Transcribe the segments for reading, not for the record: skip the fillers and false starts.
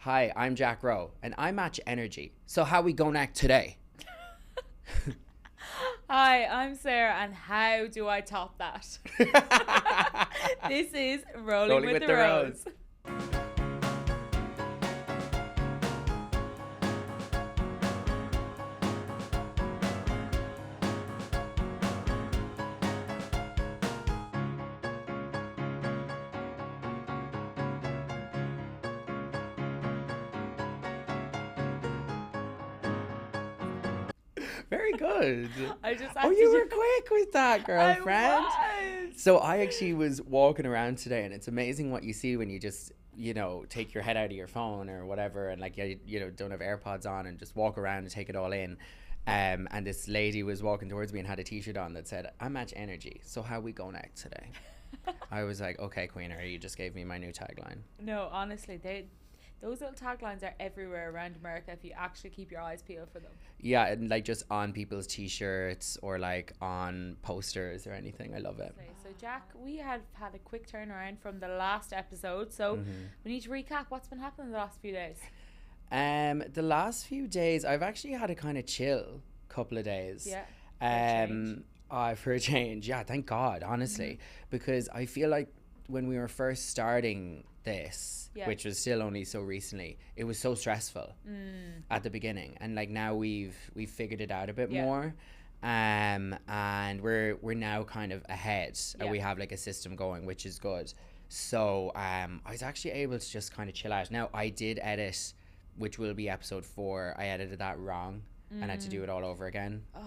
Hi, I'm Jack Rowe, and I match energy. So how we gonna act today? Hi, I'm Sarah, and how do I top that? This is Rolling with the Rose. Very good. I just Oh, you were quick with that, girlfriend. I was. So I actually was walking around today, and it's amazing what you see when you just, take your head out of your phone or whatever, and like don't have AirPods on and just walk around and take it all in. And this lady was walking towards me and had a T-shirt on that said, "I match energy. So how we going out today?" I was like, "Okay, Queener, you just gave me my new tagline." No, honestly, those little taglines are everywhere around America if you actually keep your eyes peeled for them. Yeah, and like just on people's T-shirts or like on posters or anything. I love it. So Jack, we have had a quick turnaround from the last episode, so we need to recap what's been happening the last few days. The last few days, I've actually had a kind of chill couple of days. Yeah. For a change. Yeah, thank God, honestly, because I feel like when we were first starting this, which was still only so recently, it was so stressful at the beginning, and like now we've figured it out a bit more, and we're now kind of ahead, and we have like a system going, which is good. So I was actually able to just kind of chill out. Now I did edit, which will be episode 4. I edited that wrong and had to do it all over again. Oh,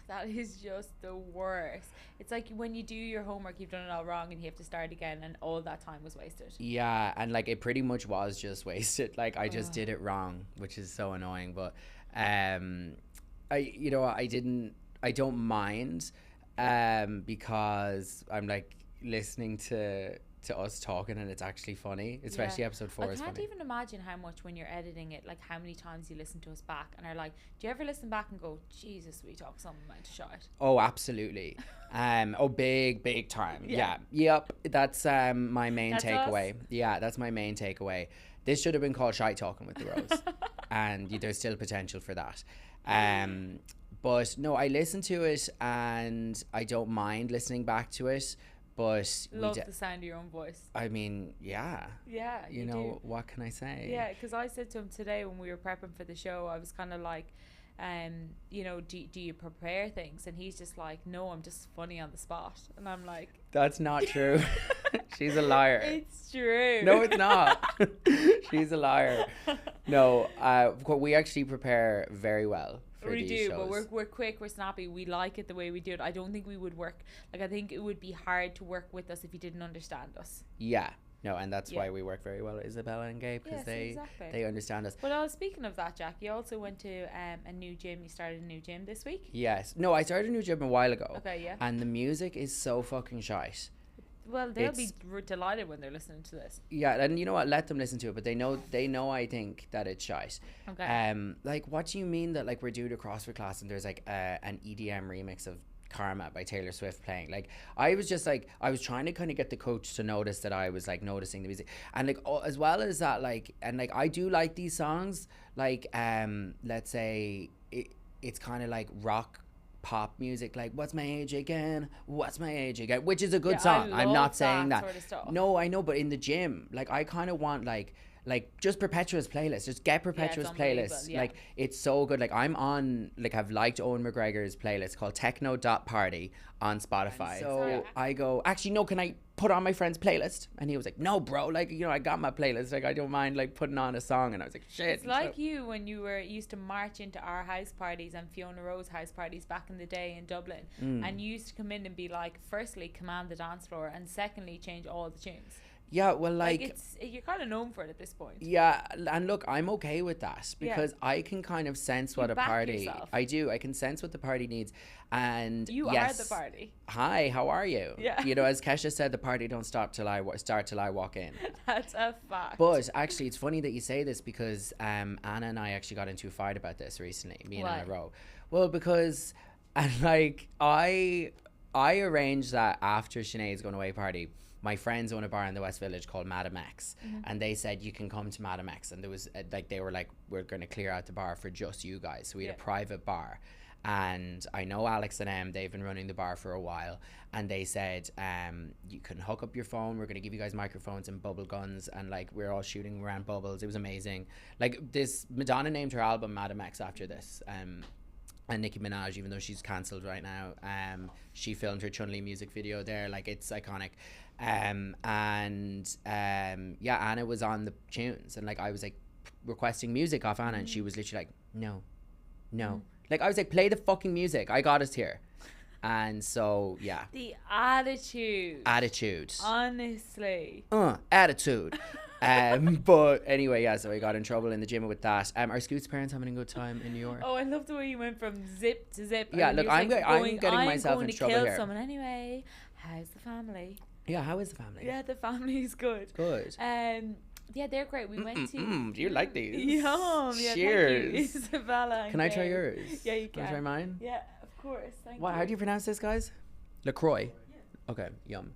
that is just the worst. It's like when you do your homework, you've done it all wrong and you have to start again, and all that time was wasted. Yeah, and like it pretty much was just wasted. Like I just did it wrong, which is so annoying. But I don't mind because I'm like listening to us talking, and it's actually funny, especially episode 4 is funny. I can't even imagine how much when you're editing it, like how many times you listen to us back and are like, do you ever listen back and go, Jesus, we talk some amount of shite? Oh, absolutely. Big time. Yep, that's my main takeaway. Yeah, that's my main takeaway. This should have been called Shite Talking with the Rose. And there's still potential for that. But no, I listen to it and I don't mind listening back to it. But love the sound of your own voice. I mean, yeah. Yeah, you know, what can I say? Yeah, because I said to him today when we were prepping for the show, I was kind of like, do you prepare things? And he's just like, no, I'm just funny on the spot. And I'm like, that's not true. She's a liar. It's true. No, it's not. She's a liar. No, we actually prepare very well. We do, shows. But we're quick, we're snappy, we like it the way we do it. I don't think we would work, like I think it would be hard to work with us if you didn't understand us. Yeah, no, and that's why we work very well with Isabella and Gabe, because they understand us. But speaking of that, Jack, you also went to a new gym. You started a new gym this week? Yes. No, I started a new gym a while ago. Okay, yeah. And the music is so fucking shite. Well, they'll be delighted when they're listening to this. Yeah, and you know what? Let them listen to it, but they know I think that it's shite. Okay. Like, what do you mean that like we're doing a CrossFit class and there's like an EDM remix of Karma by Taylor Swift playing? Like, I was trying to kind of get the coach to notice that I was like noticing the music, and like as well as that, like, and like I do like these songs, like let's say it's kind of like rock pop music, like what's my age again, which is a good song. I'm not saying that sort of stuff. No, I know, but in the gym, like I kind of want like just Perpetua's playlist, just get Perpetua's playlist. Like it's so good. Like I'm on, like I've liked Owen McGregor's playlist called Techno.Party on Spotify. So I go, actually no, can I put on my friend's playlist? And he was like, no bro, like, I got my playlist, like I don't mind like putting on a song. And I was like, shit. It's like you when you used to march into our house parties and Fiona Rowe's house parties back in the day in Dublin, and you used to come in and be like, firstly command the dance floor, and secondly change all the tunes. Yeah, well, like you're kind of known for it at this point. Yeah, and look, I'm okay with that because I can kind of sense what a party. Yourself. I do. I can sense what the party needs, and you are the party. Hi, how are you? Yeah. As Kesha said, the party don't start till I walk in. That's a fact. But actually, it's funny that you say this because Anna and I actually got into a fight about this recently. Me and Anna Rowe. Well, because and like I arranged that after Sinead's going away party, my friends own a bar in the West Village called Madam X, and they said you can come to Madam X, and there was like they were like, we're going to clear out the bar for just you guys. So we had a private bar, and I know Alex and they've been running the bar for a while, and they said you can hook up your phone, we're going to give you guys microphones and bubble guns, and like we're all shooting around bubbles. It was amazing. Like this, Madonna named her album Madam X after this, and Nicki Minaj, even though she's cancelled right now, she filmed her Chun-Li music video there. Like, it's iconic. Yeah, Anna was on the tunes, and like I was like requesting music off Anna, and she was literally like, no. Like, I was like, play the fucking music, I got us here. And so yeah, the attitude honestly attitude. But anyway, yeah, so I got in trouble in the gym with that. Are Scoot's parents having a good time in New York? Oh, I love the way you went from zip to zip. Yeah, look, I'm getting myself in trouble here. Someone anyway. How's the family? Yeah, how is the family? Yeah, the family's good. Good. Yeah, they're great. We went to. Do you like these? Yum. Yeah, cheers. thank you, Isabella. Can I try yours? Yeah, you can. Can I try mine? Yeah, of course. Thank you. How do you pronounce this, guys? LaCroix. Yeah. Okay, yum.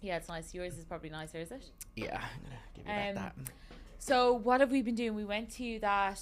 Yeah, it's nice. Yours is probably nicer, is it? Yeah, I'm gonna give you that. So what have we been doing? We went to that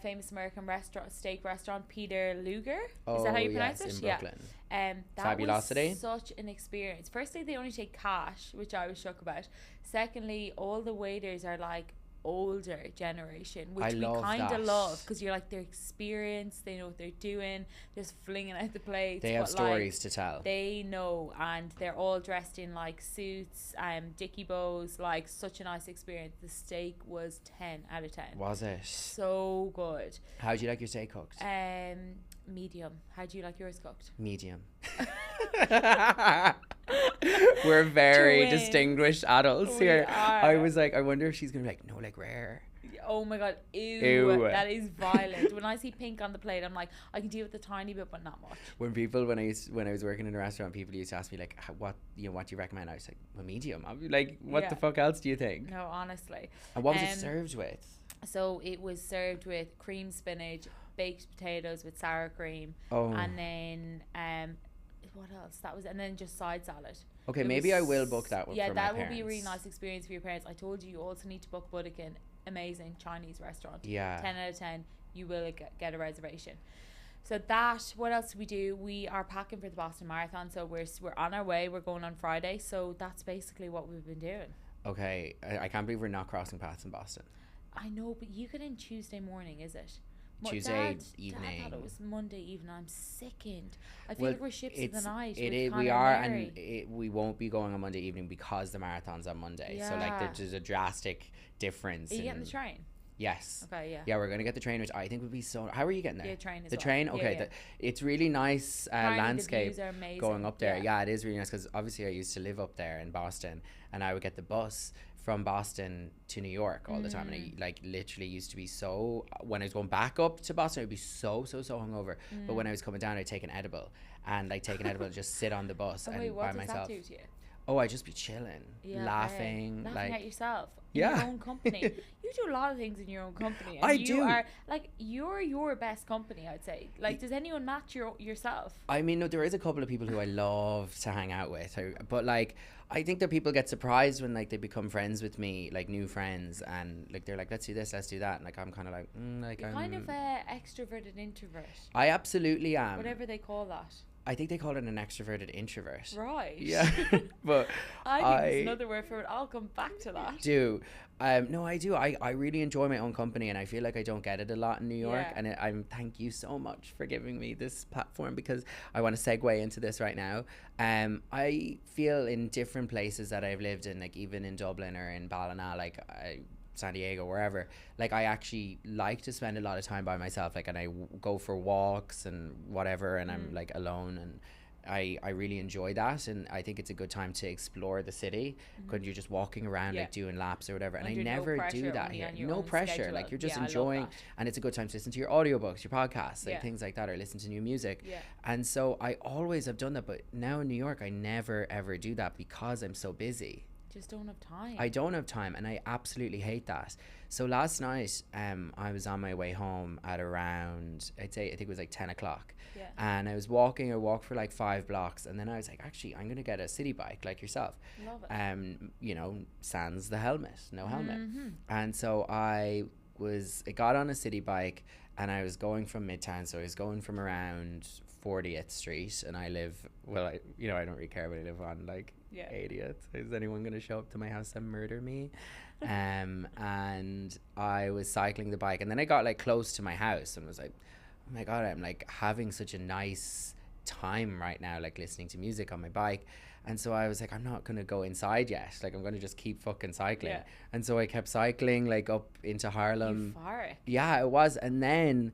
famous American steak restaurant, Peter Luger. Is that how you pronounce it? In Brooklyn. That Fabulosity. was such an experience. Firstly, they only take cash, which I was shocked about. Secondly, all the waiters are like older generation, which we kind of love, because you're like, they're experienced, they know what they're doing, just flinging out the plates. They have stories to tell. They know, and they're all dressed in like suits, dicky bows. Like, such a nice experience. The steak was 10 out of 10. Was it? So good. How do you like your steak cooked? Medium. How do you like yours cooked? Medium. We're very distinguished adults here. I was like, I wonder if she's gonna be like, no, like rare. Oh my god, ew. That is violent. When I see pink on the plate, I'm like, I can deal with a tiny bit, but not much. When I was working in a restaurant, people used to ask me like, what do you recommend? I was like, well, medium. I'd be like, what the fuck else do you think? No, honestly. And what was it served with? So it was served with cream spinach, baked potatoes with sour cream, and then what else? That was, and then just side salad. Okay, maybe I will book that one. Yeah, for that my would be a really parents. nice experience for your parents. I told you also need to book Budokan. Amazing Chinese restaurant. Yeah. 10 out of 10. You will get a reservation. So that, what else do? We are packing for the Boston Marathon. So we're on our way. We're going on Friday. So that's basically what we've been doing. Okay, I can't believe we're not crossing paths in Boston. I know, but you get in Tuesday morning, is it? Tuesday evening. Dad thought it was Monday evening. I'm sickened. I feel like we're ships of the night. We are, and we won't be going on Monday evening because the marathon's on Monday. Yeah. So like there's a drastic difference. Are you getting the train? Yes. Okay, yeah. Yeah, we're going to get the train, which I think would be so... How are you getting there? The train as The well. train? Okay. Yeah. It's really nice landscape the views are amazing. going up there. Yeah, it is really nice, because obviously I used to live up there in Boston, and I would get the bus from Boston to New York all the time, and I like literally used to be so... When I was going back up to Boston, I'd be so hungover. But when I was coming down, I'd take an edible, and just sit on the bus and by myself. That do to you? Oh, I'd just be chilling, laughing at yourself. In your own company. You do a lot of things in your own company. And I do. Are, like, you're your best company, I'd say. Like, does anyone match yourself? I mean, no, there is a couple of people who I love to hang out with, but like, I think that people get surprised when like they become friends with me, like new friends, and like they're like, let's do this, let's do that, and like I'm kind of like, You're kind of extroverted introvert. I absolutely am. Whatever they call that. I think they call it an extroverted introvert. Right. Yeah. But I think there's another word for it. I'll come back to that. No, I do. I really enjoy my own company, and I feel like I don't get it a lot in New York. And I'm thank you so much for giving me this platform, because I want to segue into this right now. I feel in different places that I've lived in, like even in Dublin or in Ballina, like San Diego, wherever, like I actually like to spend a lot of time by myself, like, and I go for walks and whatever, and I'm like alone, and I really enjoy that, and I think it's a good time to explore the city when you're just walking around like doing laps or whatever, and I never do that here. No pressure, schedule. Like you're just enjoying, and it's a good time to listen to your audiobooks, your podcasts, like things like that, or listen to new music. And so I always have done that, but now in New York I never ever do that because I'm so busy. just don't have time. I don't have time, and I absolutely hate that. So last night, I was on my way home at around, I think it was like 10 o'clock. Yeah. And I was walking. I walked for like 5 blocks, and then I was like, actually, I'm gonna get a Citi Bike like yourself. Love it. You know, sans the helmet, no helmet. And so I got on a Citi Bike, and I was going from Midtown. So I was going from around 40th Street, and I live, well, I don't really care what I live on, like 80th. Is anyone going to show up to my house and murder me? And I was cycling the bike, and then I got like close to my house and was like, oh my God, I'm like having such a nice time right now, like listening to music on my bike. And so I was like, I'm not going to go inside yet. Like, I'm going to just keep fucking cycling. Yeah. And so I kept cycling like up into Harlem. Euphoric. Yeah, it was. And then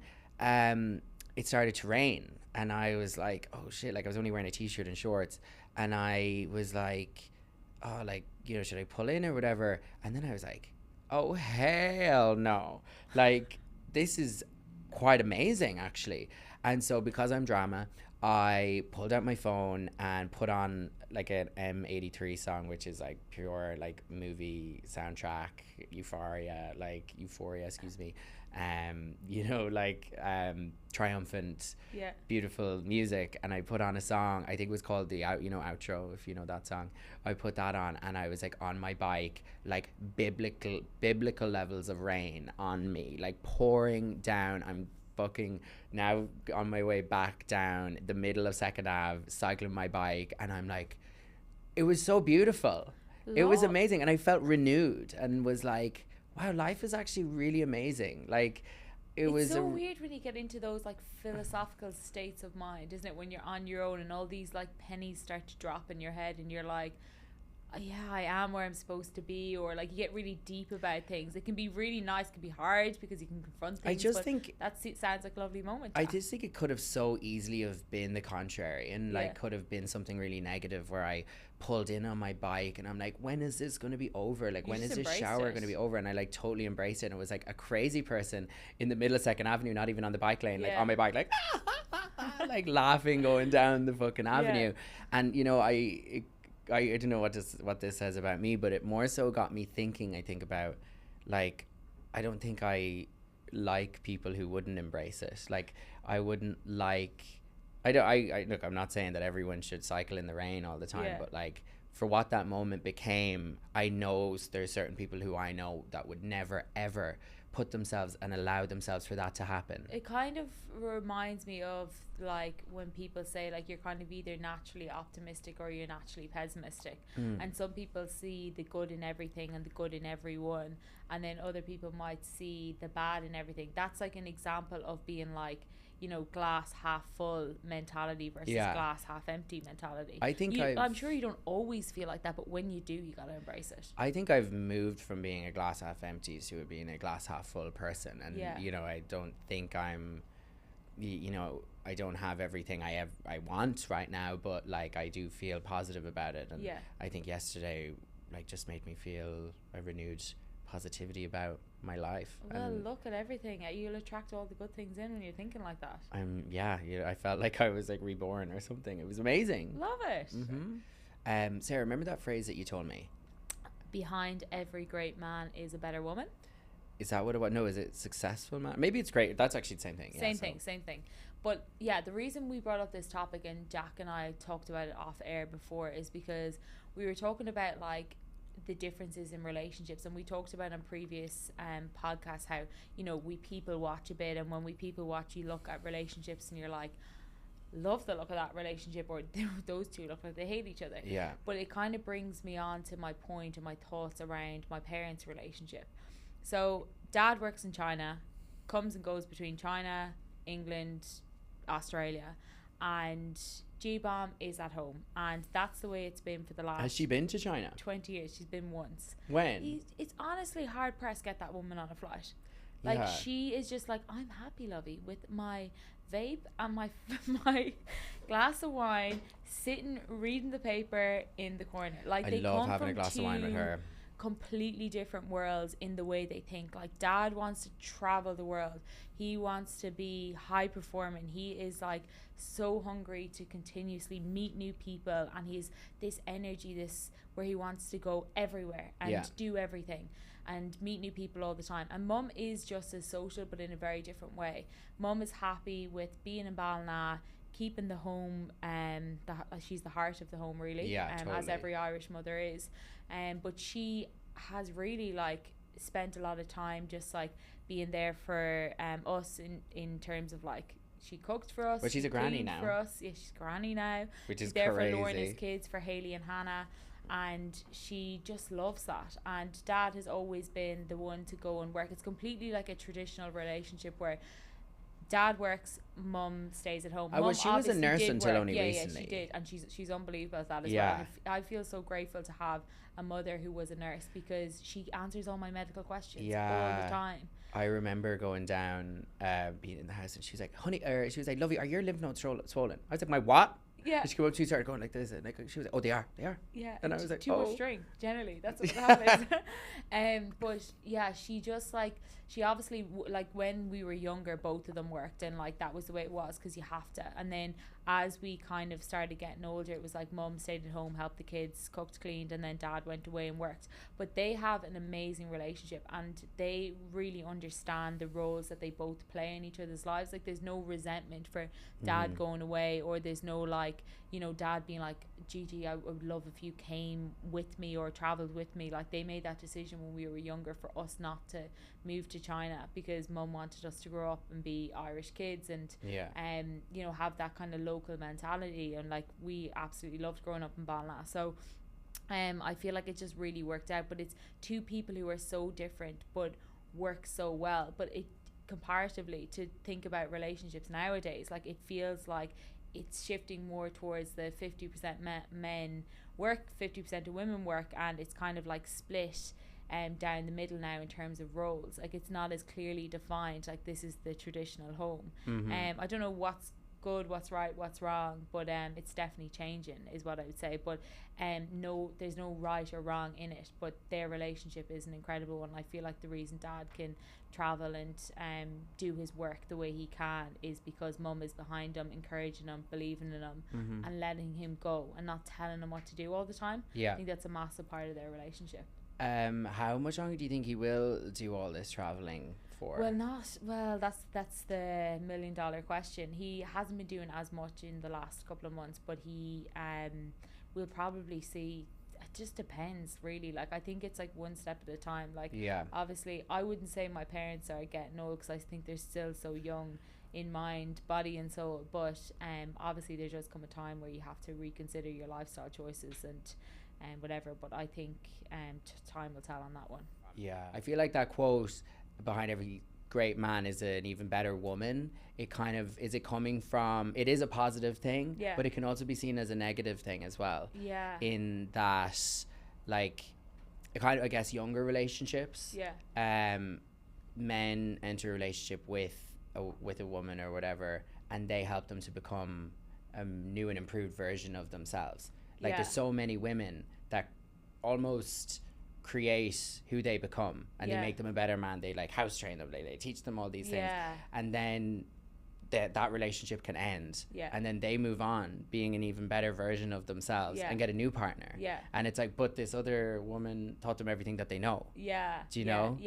it started to rain. And I was like, oh shit, like I was only wearing a t-shirt and shorts. And I was like, oh, like, you know, should I pull in or whatever? And then I was like, oh, hell no. Like, this is quite amazing, actually. And so because I'm drama, I pulled out my phone and put on like an M83 song, which is like pure like movie soundtrack, Euphoria, excuse me. You know, like triumphant, beautiful music. And I put on a song, I think it was called the outro, if you know that song. I put that on, and I was like on my bike, like biblical levels of rain on me, like pouring down. I'm fucking now on my way back down the middle of 2nd Ave, cycling my bike, and I'm like, it was so beautiful. It was amazing, and I felt renewed and was like, wow, life is actually really amazing. Like, it's so weird when you get into those like philosophical states of mind, isn't it, when you're on your own and all these like pennies start to drop in your head and you're like, yeah, I am where I'm supposed to be, or like you get really deep about things. It can be really nice, it can be hard because you can confront things. I just think that sounds like a lovely moment. I just think it could have so easily have been the contrary, and like could have been something really negative where I pulled in on my bike and I'm like, when is this going to be over? Like, when is this shower going to be over? And I like totally embraced it, and it was like a crazy person in the middle of 2nd Avenue, not even on the bike lane, like on my bike, like like laughing going down the fucking avenue. And you know, I don't know what this says about me, but it more so got me thinking, I think, about like, I don't think I like people who wouldn't embrace it. Like, I wouldn't like, I look, I'm not saying that everyone should cycle in the rain all the time, but like, for what that moment became, I know there's certain people who I know that would never ever put themselves and allow themselves for that to happen. It kind of reminds me of like when people say like you're kind of either naturally optimistic or you're naturally pessimistic, and some people see the good in everything and the good in everyone, and then other people might see the bad in everything. That's like an example of being like, you know, glass half full mentality versus glass half empty mentality. I think I'm sure you don't always feel like that, but when you do, you gotta embrace it. I think I've moved from being a glass half empty to being a glass half full person, and you know, I don't think I'm, you know, I don't have everything I want right now, but like I do feel positive about it, and I think yesterday like just made me feel a renewed positivity about my life. Well, look at everything. You'll attract all the good things in when you're thinking like that. I felt like I was like reborn or something. It was amazing. Love it. Sarah, remember that phrase that you told me? Behind every great man is a better woman. Is that what it was? No, is it successful man? Maybe it's great. That's actually the same thing. Same thing. But yeah, the reason we brought up this topic, and Jack and I talked about it off air before, is because we were talking about like the differences in relationships, and we talked about on previous podcasts how, you know, we people watch a bit, and when we people watch, you look at relationships and you're like, love the look of that relationship, or those two look like they hate each other. But it kind of brings me on to my point and my thoughts around my parents' relationship. So dad works in China, comes and goes between China, England, Australia, and G-Bomb is at home, and that's the way it's been for the last... Has she been to China? 20 years. She's been once. When? It's honestly hard pressed get that woman on a flight. Like, she is just like, I'm happy, lovey, with my vape and my my glass of wine, sitting reading the paper in the corner. Like, I love having a glass of wine with her. completely different worlds in the way they think. Like dad wants to travel the world, he wants to be high performing, he is like so hungry to continuously meet new people, and he's this energy, this where he wants to go everywhere and do everything and meet new people all the time. And mum is just as social, but in a very different way. Mum is happy with being in Ballina, keeping the home, she's the heart of the home, really, totally. As every Irish mother is. But she has really like spent a lot of time just like being there for us in terms of like, she cooked for us. But she's a granny now. For us. Yeah, she's granny now. Which is she's there crazy. For Lorna's kids, for Hayley and Hannah. And she just loves that. And dad has always been the one to go and work. It's completely like a traditional relationship where dad works, mum stays at home. She was a nurse until only recently. Yeah, she did, and she's unbelievable at that as well. And I feel so grateful to have a mother who was a nurse, because she answers all my medical questions all the time. I remember going down, being in the house, and she was like, "Honey," she was like, "Lovey, are your lymph nodes swollen?" I was like, "My what?" Yeah. And she came up to me, started going like this, and like she was like, "Oh, they are." Yeah. And I was like, too much drink. Generally, that's what happens. But yeah, she just like, she obviously like when we were younger, both of them worked, and like that was the way it was, because you have to. And then as we kind of started getting older, it was like mum stayed at home, helped the kids, cooked, cleaned, and then dad went away and worked. But they have an amazing relationship, and they really understand the roles that they both play in each other's lives. Like there's no resentment for dad going away, or there's no like, you know, dad being like, Gigi, I would love if you came with me or traveled with me. Like they made that decision when we were younger for us not to move to China, because mum wanted us to grow up and be Irish kids, and you know, have that kind of local mentality. And like we absolutely loved growing up in Ballina. So I feel like it just really worked out. But it's two people who are so different but work so well. But it comparatively, to think about relationships nowadays, like it feels like it's shifting more towards the 50% men work, 50% of women work, and it's kind of like split down the middle now in terms of roles. Like it's not as clearly defined, like this is the traditional home. I don't know what's good, what's right, what's wrong, but it's definitely changing is what I would say. But no, there's no right or wrong in it, but their relationship is an incredible one. I feel like the reason dad can travel and do his work the way he can is because mum is behind him, encouraging him, believing in him, and letting him go and not telling him what to do all the time. I think that's a massive part of their relationship. How much longer do you think he will do all this traveling for? Well, that's the $1 million question. He hasn't been doing as much in the last couple of months, but he will probably see. It just depends, really. Like I think it's like one step at a time. Like obviously I wouldn't say my parents are getting old, because I think they're still so young in mind, body and soul, but obviously there does come a time where you have to reconsider your lifestyle choices and whatever. But I think time will tell on that one. I feel like that quote, behind every great man is an even better woman, it kind of is, it coming from, it is a positive thing, but it can also be seen as a negative thing as well, in that like kind of, I guess, younger relationships, men enter a relationship with a woman or whatever, and they help them to become a new and improved version of themselves. Like there's so many women that almost create who they become, and they make them a better man. They like house train them, they teach them all these things, and then that relationship can end, and then they move on being an even better version of themselves and get a new partner, and it's like, but this other woman taught them everything that they know. Do you know?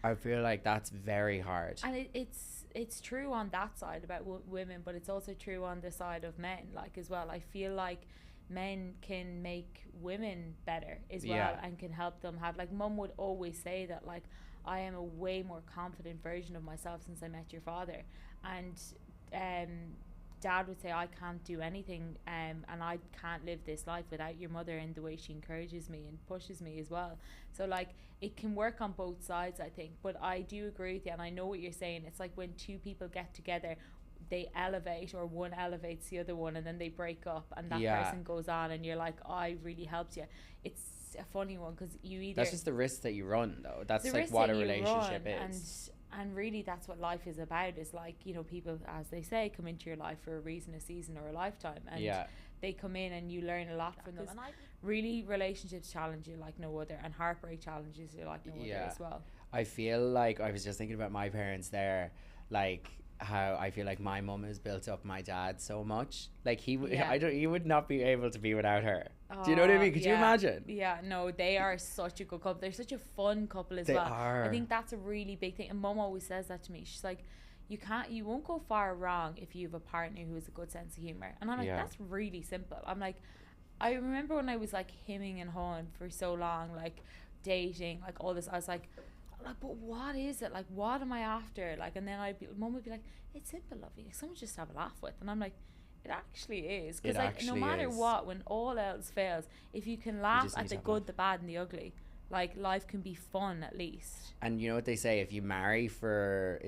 I feel like that's very hard, and it's true on that side about women, but it's also true on the side of men, like as well. I feel like men can make women better as well, and can help them have, like mum would always say that, like, I am a way more confident version of myself since I met your father, and dad would say I can't do anything, and I can't live this life without your mother, and the way she encourages me and pushes me as well. So like it can work on both sides, I think. But I do agree with you, and I know what you're saying. It's like when two people get together, they elevate, or one elevates the other one, and then they break up, and that person goes on, and you're like, oh, I really helped you. It's a funny one, because you either, that's just the risk that you run, though. That's like what a relationship is, and really that's what life is about. Is like, you know, people, as they say, come into your life for a reason, a season, or a lifetime, and they come in and you learn a lot from them. And really relationships challenge you like no other, and heartbreak challenges you like no other as well. I feel like I was just thinking about my parents there, like how I feel like my mum has built up my dad so much. Like he would not be able to be without her. Do you know what I mean? Could you imagine? Yeah, no, they are such a good couple. They're such a fun couple as they well. Are. I think that's a really big thing. And Mum always says that to me. She's like, you won't go far wrong if you have a partner who has a good sense of humor. And I'm like, that's really simple. I'm like, I remember when I was like hemming and hawing for so long, like dating, like all this, I was like, but what is it? Like, what am I after? Like, and then Mum would be like, it's simple, lovely. Like, someone just have a laugh with. And I'm like, it actually is. Because like, no matter what, when all else fails, if you can laugh at the good, the bad, and the ugly, like, life can be fun at least. And you know what they say, if you marry for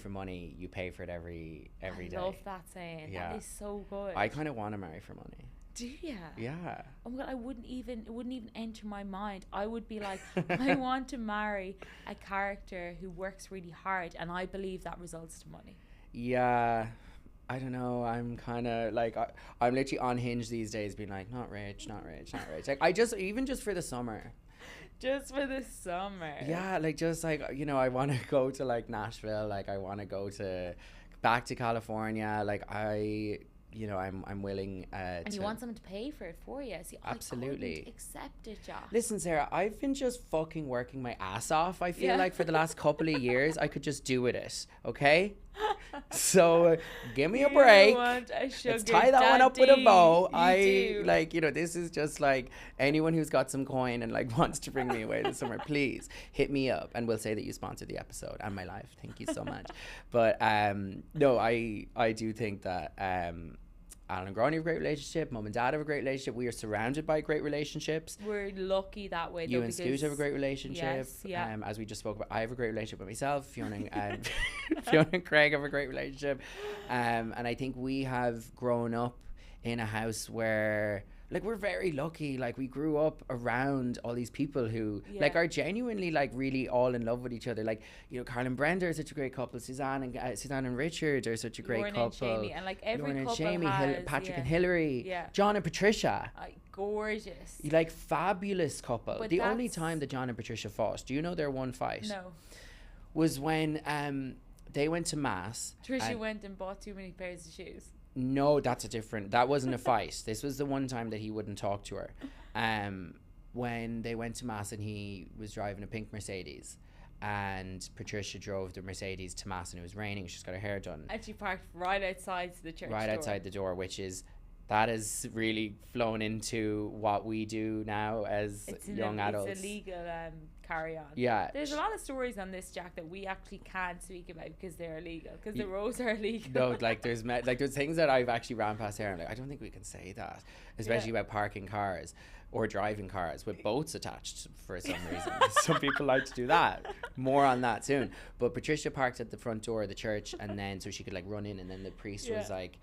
money, you pay for it every day. I love that saying. That is so good. I kind of want to marry for money. Do you? Yeah. Oh my God, it wouldn't even enter my mind. I would be like, I want to marry a character who works really hard, and I believe that results to money. Yeah. I don't know. I'm kind of like, I'm literally on Hinge these days being like, not rich. Like, even just for the summer. Just for the summer. Yeah, like, just like, you know, I want to go to like Nashville. Like, I want to go back to California. Like, I'm willing and you want someone to pay for it for you. See, absolutely. I couldn't accept it, Josh. Listen, Sarah, I've been just fucking working my ass off. I feel like for the last couple of years, I could just do with it, okay? So give me a break. Let's tie that one up with a bow. This is just like anyone who's got some coin and like wants to bring me away this summer, please hit me up and we'll say that you sponsored the episode and my life. Thank you so much. But no, I do think that Alan and Gráinne have a great relationship. Mum and Dad have a great relationship. We are surrounded by great relationships. We're lucky that way. You and Scoot have a great relationship. Yes, yeah. As we just spoke about, I have a great relationship with myself. Fiona and Craig have a great relationship. And I think we have grown up in a house where, like, we're very lucky. Like, we grew up around all these people who like are genuinely like really all in love with each other. Like, you know, Carl and Brenda are such a great couple. Suzanne and Richard are such a great Lauren couple. And Jamie, and like every Lauren couple and Jamie, has, Patrick and Hillary, John and Patricia. Gorgeous. Like, fabulous couple. But the only time that John and Patricia fought, do you know their one fight? No. Was when they went to mass. Tricia went and bought too many pairs of shoes. No, that wasn't a fight. This was the one time that he wouldn't talk to her. When they went to mass and he was driving a pink Mercedes and Patricia drove the Mercedes to mass and it was raining. She's got her hair done. And she parked right outside the church Right door. outside the door, that has really flown into what we do now as young adults. It's illegal carry on. Yeah. There's a lot of stories on this, Jack, that we actually can't speak about because they're illegal, because the roads are illegal. No, like there's things that I've actually ran past here and I'm like, I don't think we can say that, especially about parking cars or driving cars with boats attached for some reason. Some people like to do that. More on that soon. But Patricia parked at the front door of the church, and then so she could like run in, and then the priest was like,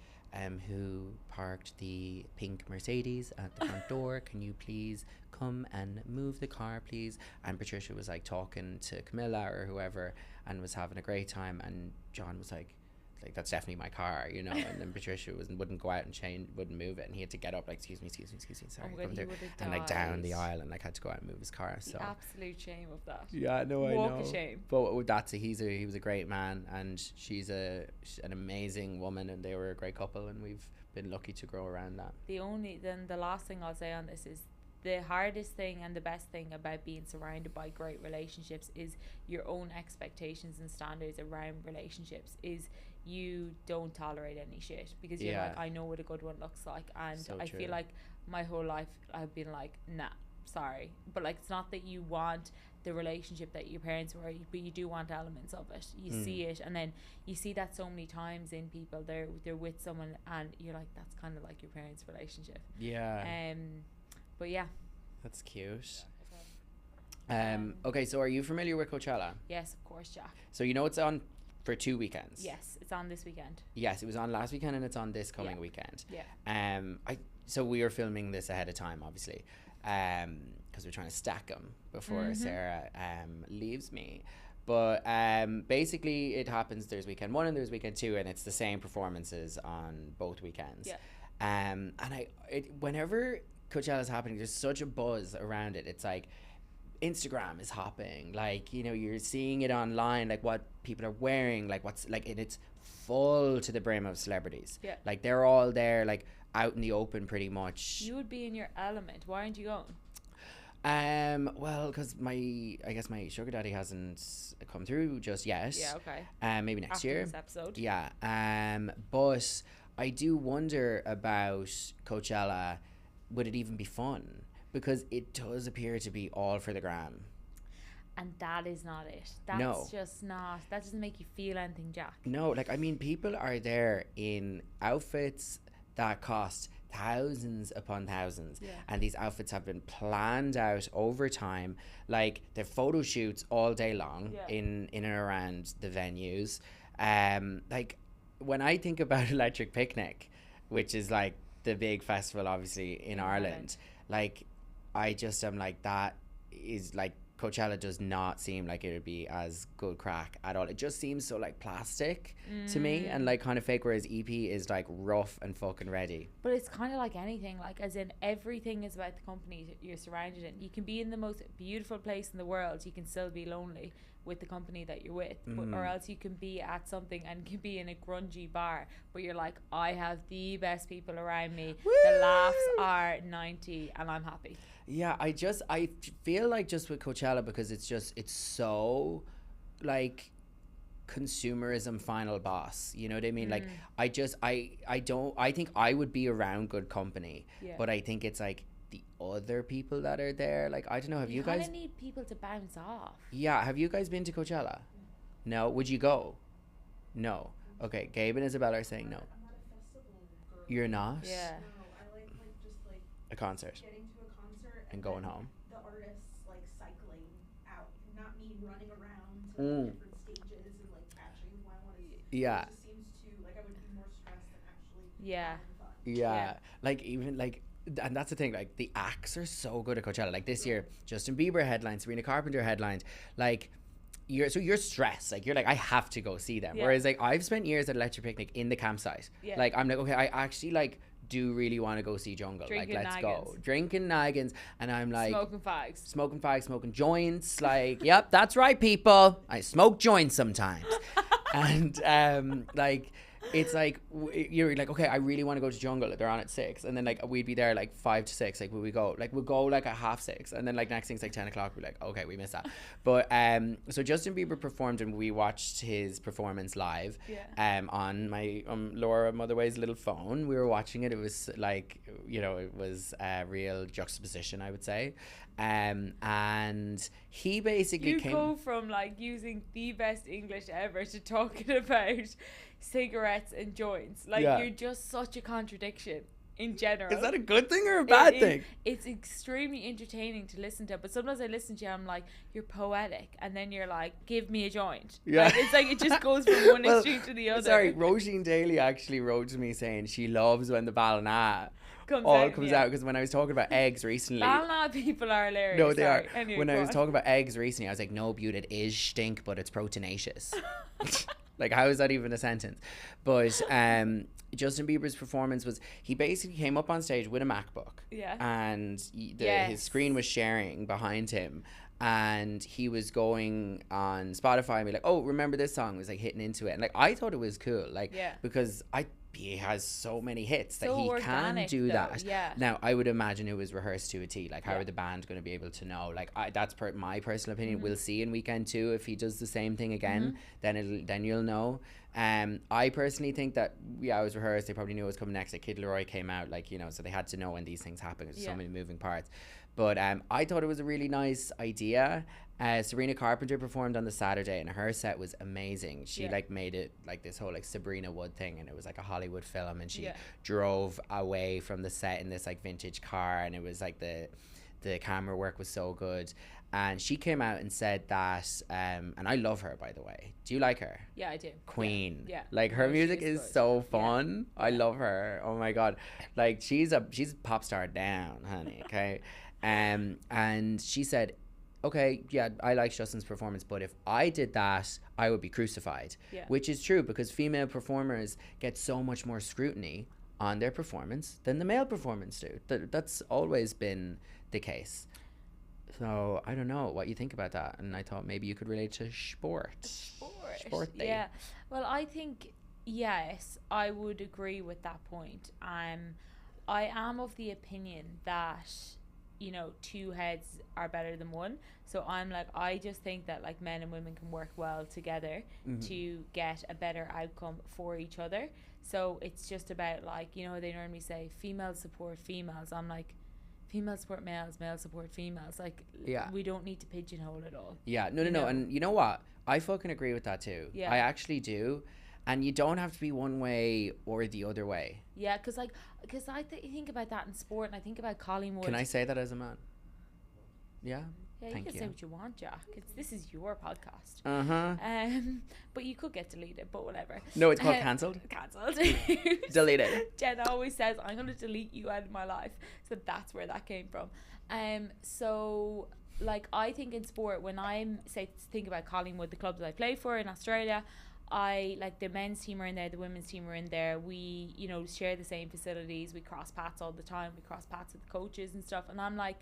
who parked the pink Mercedes at the front door, can you please come and move the car, please? And Patricia was like talking to Camilla or whoever and was having a great time, and John was like that's definitely my car, you know. And then Patricia wouldn't go out and wouldn't move it, and he had to get up like excuse me, sorry, come through, and like down the aisle, and like had to go out and move his car. So the absolute shame of that. Yeah, no, I know. Walk of shame. But he was a great man, and she's an amazing woman, and they were a great couple, and we've been lucky to grow around that. The last thing I'll say on this is the hardest thing and the best thing about being surrounded by great relationships is your own expectations and standards around relationships is you don't tolerate any shit, because you're like, I know what a good one looks like, and so I feel like my whole life I've been like, nah, sorry, but like it's not that you want the relationship that your parents were, but you do want elements of it. You see it, and then you see that so many times in people. They're with someone and you're like, that's kind of like your parents' relationship. But yeah, that's cute. Okay, so are you familiar with Coachella? Yes, of course, Jack. So you know it's on for 2 weekends. Yes, it's on this weekend. Yes, it was on last weekend and it's on this coming weekend. Yeah. So we are filming this ahead of time, obviously, because we're trying to stack them before Sarah leaves me. But basically, it happens. There's weekend 1 and there's weekend 2, and it's the same performances on both weekends. Yeah. And whenever Coachella's happening, there's such a buzz around it. It's like Instagram is hopping, like, you know, you're seeing it online, like what people are wearing, like what's like, and it's full to the brim of celebrities. Yeah. Like they're all there, like out in the open pretty much. You would be in your element. Why aren't you going? Well, because I guess my sugar daddy hasn't come through just yet. Yeah, okay. Maybe next After year. this episode. Yeah. But I do wonder about Coachella. Would it even be fun? Because it does appear to be all for the gram. And that is not it. That's just not. That doesn't make you feel anything, Jack. No, like, I mean, people are there in outfits that cost thousands upon thousands, and these outfits have been planned out over time. Like, they're photo shoots all day long in and around the venues. Like, when I think about Electric Picnic, which is like the big festival obviously in Ireland, like, I just am like, that is like, Coachella does not seem like it would be as good crack at all. It just seems so like plastic to me, and like kind of fake, whereas EP is like rough and fucking ready. But it's kind of like anything, like, as in, everything is about the company you're surrounded in. You can be in the most beautiful place in the world, you can still be lonely with the company that you're with, or else you can be at something and can be in a grungy bar, but you're like, I have the best people around me. Woo! The laughs are 90 and I'm happy. Yeah, I feel like just with Coachella, because it's so like consumerism final boss, you know what I mean? Like, I think I would be around good company, but I think it's like the other people that are there, like, I don't know, have you guys need people to bounce off? Yeah, have you guys been to Coachella? No? Would you go? No. Okay, Gabe and Isabella are saying no. I'm not a festival girl. You're not? Yeah. No, I like just like a concert. Getting to a concert and going home. The artists like cycling out, not me running around to different stages and like catching who I want to see. Yeah. It just seems too like I would be more stressed than actually having fun. Yeah. Like, even like, and that's the thing, like, the acts are so good at Coachella. Like, this year, Justin Bieber headlined, Sabrina Carpenter headlined. Like, you're stressed. Like, you're like, I have to go see them. Whereas, like, I've spent years at Electric Picnic in the campsite. Like, I'm like, okay, I actually, like, do really want to go see Jungle. Drinking like, let's naggins. go. Drinking naggins. And I'm like, Smoking fags, smoking joints. Like, yep, that's right, people. I smoke joints sometimes. And, like, it's like, you're like, okay, I really want to go to Jungle. They're on at 6, and then like we'd be there like 5 to 6. Like, would we go? Like, we'll go like at 6:30, and then like next thing's like 10 o'clock. We're like, okay, we missed that. But so Justin Bieber performed, and we watched his performance live. On my Laura Motherway's little phone. We were watching it. It was like, you know, it was a real juxtaposition, I would say. And he basically go from like using the best English ever to talking about cigarettes and joints. Like, you're just such a contradiction in general. Is that a good thing or a bad thing? It's extremely entertaining to listen to, but sometimes I listen to you, I'm like, you're poetic, and then you're like, give me a joint. Like, it's like it just goes from one extreme to the other. Sorry, Roisin Daly actually wrote to me saying she loves when the Ballina comes out, because when I was talking about eggs recently, Ballina people are hilarious. No, they are. Anyway, when I was talking about eggs recently, I was like, no, Butte, it is stink, but it's proteinaceous. Like, how is that even a sentence? But Justin Bieber's performance was, he basically came up on stage with a MacBook, and his screen was sharing behind him, and he was going on Spotify and be like, oh, remember this song? He was like hitting into it, and like, I thought it was cool, like, because he has so many hits that he can do that. Now, I would imagine it was rehearsed to a T. Like, how are the band going to be able to know? Like, that's my personal opinion. We'll see in weekend 2 if he does the same thing again. Then you'll know. I personally think that it was rehearsed. They probably knew it was coming next. Like, Kid Leroy came out, like, you know, so they had to know when these things happen. There's so many moving parts. But I thought it was a really nice idea. Sabrina Carpenter performed on the Saturday, and her set was amazing. She like made it like this whole like Sabrina Wood thing, and it was like a Hollywood film, and she drove away from the set in this like vintage car, and it was like the camera work was so good. And she came out and said that, and I love her, by the way. Do you like her? Yeah, I do. Queen. Yeah. Like, her music is so fun. I love her. Oh my God. Like, she's a pop star down, honey. Okay. And she said, okay, yeah, I like Justin's performance, but if I did that, I would be crucified. Which is true, because female performers get so much more scrutiny on their performance than the male performance do. That's always been the case. So I don't know what you think about that, and I thought maybe you could relate to sport. Yeah. Well, I think yes, I would agree with that point. I am of the opinion that, you know, two heads are better than one. So I'm like, I just think that like men and women can work well together to get a better outcome for each other. So it's just about like, you know, they normally say females support females. I'm like, females support males, males support females. Like, we don't need to pigeonhole it all. Yeah, no. And you know what? I fucking agree with that too. Yeah. I actually do. And you don't have to be one way or the other way. Yeah, because I think about that in sport, and I think about Collingwood. Can I say that as a man? Yeah. Yeah, you can say what you want, Jack. This is your podcast. But you could get deleted, but whatever. No, it's called cancelled. Cancelled. Deleted. Jen always says, I'm going to delete you out of my life. So that's where that came from. So, like, I think in sport, when think about Collingwood, the clubs I play for in Australia, I like the men's team are in there, the women's team are in there. We, you know, share the same facilities. We cross paths all the time. We cross paths with the coaches and stuff. And I'm like,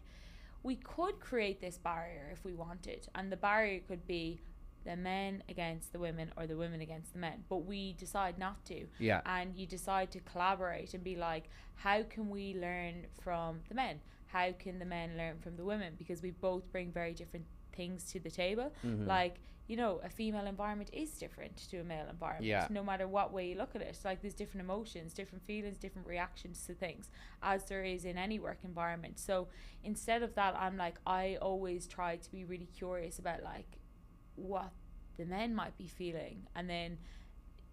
we could create this barrier if we wanted, and the barrier could be the men against the women or the women against the men, but we decide not to. Yeah. And you decide to collaborate and be like, how can we learn from the men? How can the men learn from the women? Because we both bring very different things to the table. Like, you know, a female environment is different to a male environment, no matter what way you look at it. Like, there's different emotions, different feelings, different reactions to things, as there is in any work environment. So instead of that, I'm like, I always try to be really curious about like what the men might be feeling, and then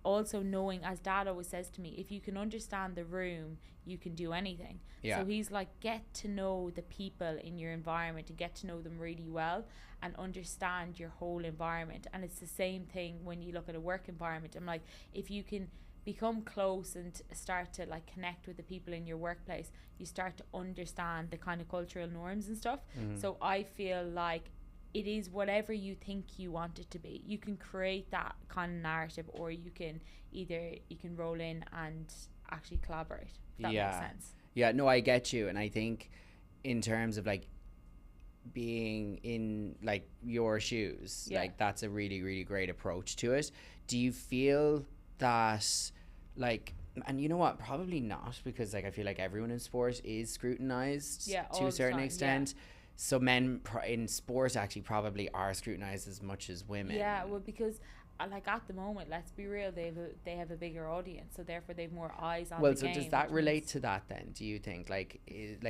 also knowing, as Dad always says to me, if you can understand the room, you can do anything. So he's like, get to know the people in your environment and get to know them really well and understand your whole environment. And it's the same thing when you look at a work environment. I'm like, if you can become close and start to like connect with the people in your workplace, you start to understand the kind of cultural norms and stuff. So I feel like it is whatever you think you want it to be. You can create that kind of narrative, or you can roll in and actually collaborate, if that makes sense. Yeah, no, I get you. And I think in terms of like being in like your shoes, like that's a really, really great approach to it. Do you feel that like, and you know what, probably not, because like I feel like everyone in sport is scrutinized to a certain extent. So men in sports actually probably are scrutinized as much as women. Yeah, well, because like at the moment, let's be real, they have a bigger audience, so therefore they've more eyes on the game. Well, so does that relate to that then? Do you think like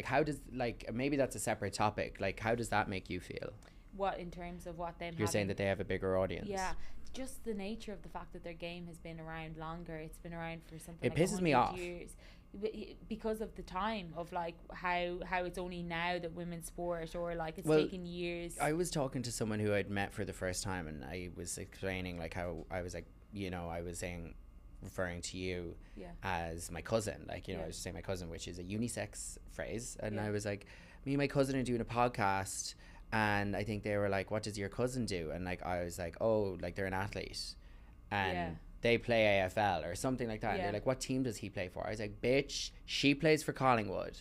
how does, like, maybe that's a separate topic, like how does that make you feel? What, in terms of what them? You're saying that they have a bigger audience. Yeah, just the nature of the fact that their game has been around longer. It's been around for something. It pisses me off. Years. Because of the time of like how it's only now that women's sport, or like it's taken years. I was talking to someone who I'd met for the first time, and I was explaining like how I was like, you know, I was saying, referring to you as my cousin, like, you know, I was saying my cousin, which is a unisex phrase, and I was like, me and my cousin are doing a podcast, and I think they were like, what does your cousin do? And like I was like, oh, like they're an athlete, and they play AFL or something like that. And they're like, what team does he play for? I was like, bitch, she plays for Collingwood.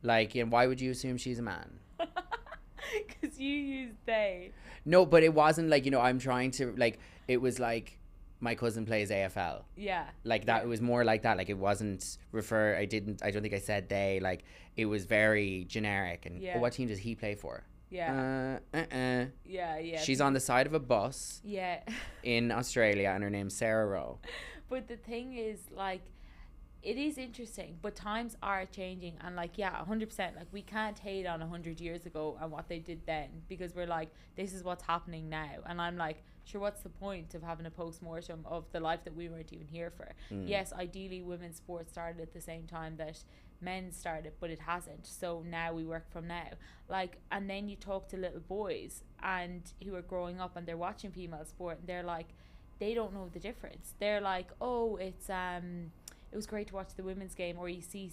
Like, and why would you assume she's a man? Because you use they. No, but it wasn't like, you know, I'm trying to, like, it was like, my cousin plays AFL. Yeah. Like that, it was more like that. Like it wasn't I don't think I said they, like it was very generic. And what team does he play for? Yeah. Yeah. She's on the side of a bus. Yeah. In Australia, and her name's Sarah Rowe. But the thing is, like, it is interesting, but times are changing, and like, 100%. Like, we can't hate on 100 years ago and what they did then, because we're like, this is what's happening now, and I'm like, sure, what's the point of having a post-mortem of the life that we weren't even here for? Yes, ideally women's sports started at the same time that men started, but it hasn't. So now we work from now. Like, and then you talk to little boys and who are growing up and they're watching female sport, and they're like, they don't know the difference. They're like, oh, it it was great to watch the women's game, or you see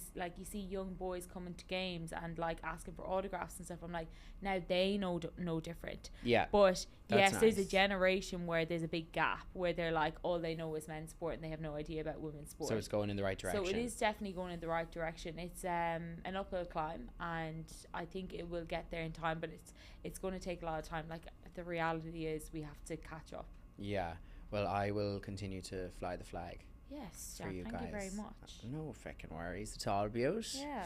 young boys coming to games and like asking for autographs and stuff. I'm like, now they know no different. Yeah. But yes, nice. There's a generation where there's a big gap where they're like, all they know is men's sport and they have no idea about women's sport. So it's going in the right direction. So it is definitely going in the right direction. It's an uphill climb, and I think it will get there in time, but it's going to take a lot of time. Like, the reality is we have to catch up. Yeah. Well, I will continue to fly the flag. Yes, Jack, thank you very much. No freaking worries at all, Beaut. Yeah.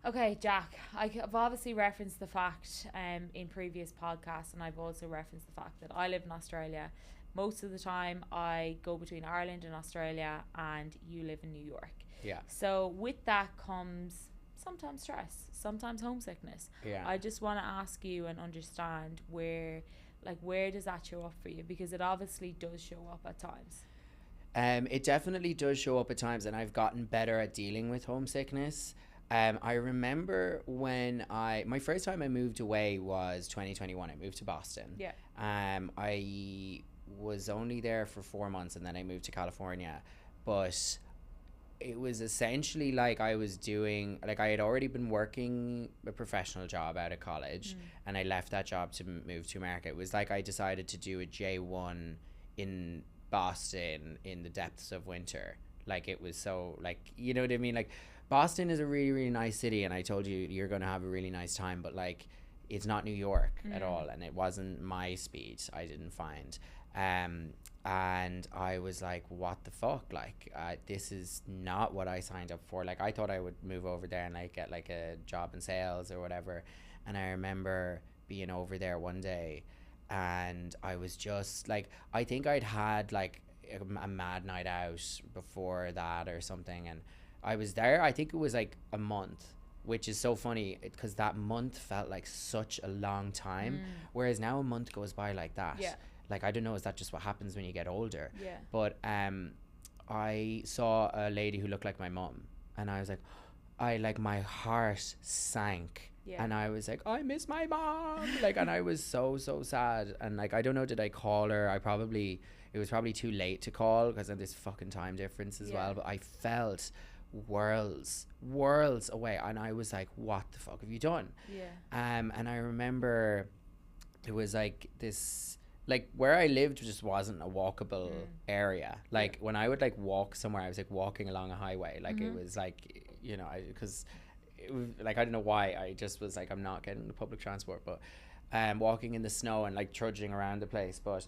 Okay, Jack, I've obviously referenced the fact in previous podcasts, and I've also referenced the fact that I live in Australia. Most of the time I go between Ireland and Australia, and you live in New York. Yeah. So with that comes sometimes stress, sometimes homesickness. Yeah. I just want to ask you and understand where does that show up for you? Because it obviously does show up at times. It definitely does show up at times, and I've gotten better at dealing with homesickness. I remember when my first time I moved away was 2021. I moved to Boston. Yeah. I was only there for 4 months, and then I moved to California. But it was essentially like I was doing, like, I had already been working a professional job out of college, and I left that job to move to America. It was like I decided to do a J1 in Boston in the depths of winter. Like, it was so, like, you know what I mean? Like, Boston is a really, really nice city, and I told you you're going to have a really nice time, but like, it's not New York at all, and it wasn't my speed, I didn't find. And I was like, what the fuck? Like, this is not what I signed up for. Like, I thought I would move over there and like get like a job in sales or whatever. And I remember being over there one day, and I was just like, I think I'd had like a mad night out before that or something, and I was there, I think it was like a month, which is so funny because that month felt like such a long time, whereas now a month goes by like that. Yeah. Like, I don't know, is that just what happens when you get older? Yeah. But I saw a lady who looked like my mum, and I was like, my heart sank. Yeah. And I was like, I miss my mom. Like, and I was so sad. And like, I don't know, did I call her? It was probably too late to call because of this fucking time difference as well. But I felt worlds away, and I was like, what the fuck have you done? And I remember it was like this, like, where I lived just wasn't a walkable area. Like, when I would like walk somewhere, I was like walking along a highway. Like, it was like, you know, because it was like, I don't know why, I just was like, I'm not getting the public transport, but walking in the snow and like trudging around the place. But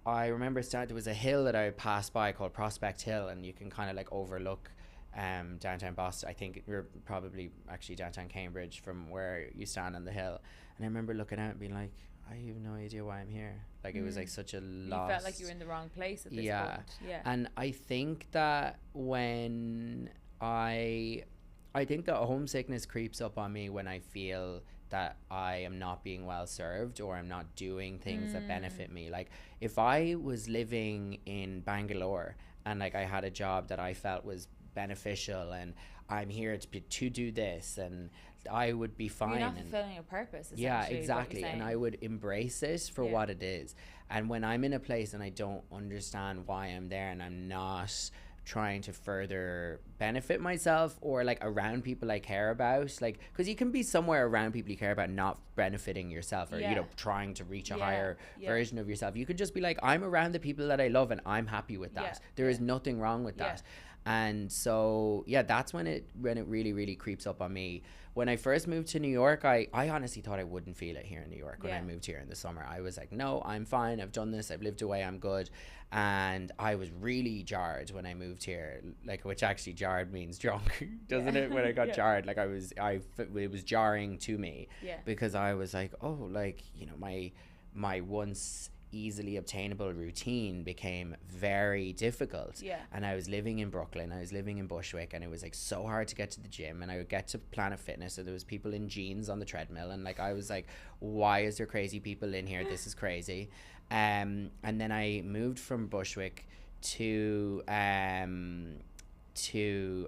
I remember there was a hill that I passed by called Prospect Hill, and you can kind of like overlook downtown Boston. I think we're probably actually downtown Cambridge from where you stand on the hill. And I remember looking out and being like, I have no idea why I'm here. Like, it was like such a loss. You felt like you were in the wrong place at this point. Yeah. And I think that when I think that homesickness creeps up on me when I feel that I am not being well served, or I'm not doing things that benefit me. Like, if I was living in Bangalore and like I had a job that I felt was beneficial, and I'm here to do this, and I would be fine. You're not fulfilling your purpose. Yeah, exactly. And I would embrace it for what it is. And when I'm in a place and I don't understand why I'm there, and I'm not trying to further benefit myself or like around people I care about, like, because you can be somewhere around people you care about not benefiting yourself, or you know, trying to reach a higher version of yourself. You could just be like, I'm around the people that I love and I'm happy with that. There is nothing wrong with that. And so that's when it really, really creeps up on me. When I first moved to New York, I honestly thought I wouldn't feel it here in New York when I moved here in the summer. I was like, no, I'm fine, I've done this, I've lived away, I'm good. And I was really jarred when I moved here, like, which actually jarred means drunk, doesn't it? When I got jarred, like, it was jarring to me, because I was like, oh, like, you know, my once easily obtainable routine became very difficult. And I was living in Brooklyn, I was living in Bushwick, and it was like so hard to get to the gym, and I would get to Planet Fitness, and there was people in jeans on the treadmill, and like, I was like, why is there crazy people in here? This is crazy. And then I moved from Bushwick to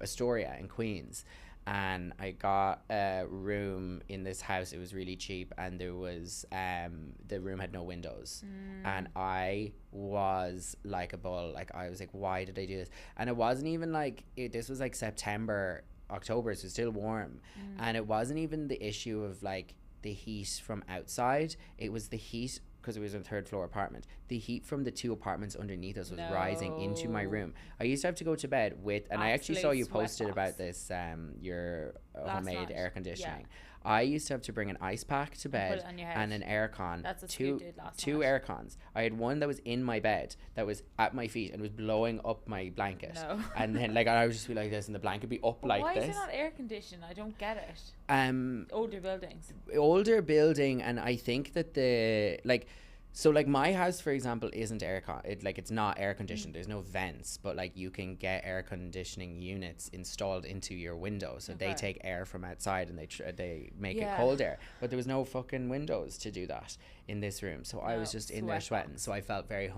Astoria in Queens, and I got a room in this house. It was really cheap, and there was the room had no windows, and I was like a bull. Like, I was like, why did I do this? And it wasn't even like this was like September, October, so it was still warm, and it wasn't even the issue of like the heat from outside. It was the heat, because it was a third floor apartment. The heat from the 2 apartments underneath us was rising into my room. I used to have to go to bed with, and I actually saw you posted about this, your homemade air conditioning. I used to have to bring an ice pack to bed and an air con. That's what two you did last two night. air cons. I had one that was in my bed that was at my feet and was blowing up my blanket. No. And then like I would just be like this, and the blanket would be up like why this. Why is it not air conditioned? I don't get it. Older buildings. Older building, and I think that the like. So like my house, for example, isn't it's not air conditioned. There's no vents, but like you can get air conditioning units installed into your window, so they take air from outside and they make it cold air. But there was no fucking windows to do that in this room, so I was just in there sweating. So I felt very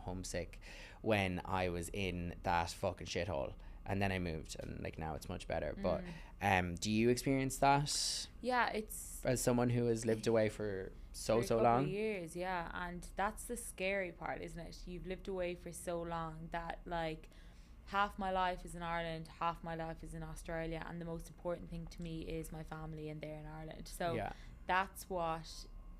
homesick when I was in that fucking shithole. And then I moved, and like now it's much better. But do you experience that? Yeah, it's as someone who has lived away for so long years. Yeah, and that's the scary part, isn't it? You've lived away for so long that like half my life is in Ireland, half my life is in Australia, and the most important thing to me is my family, and they're in Ireland. So that's what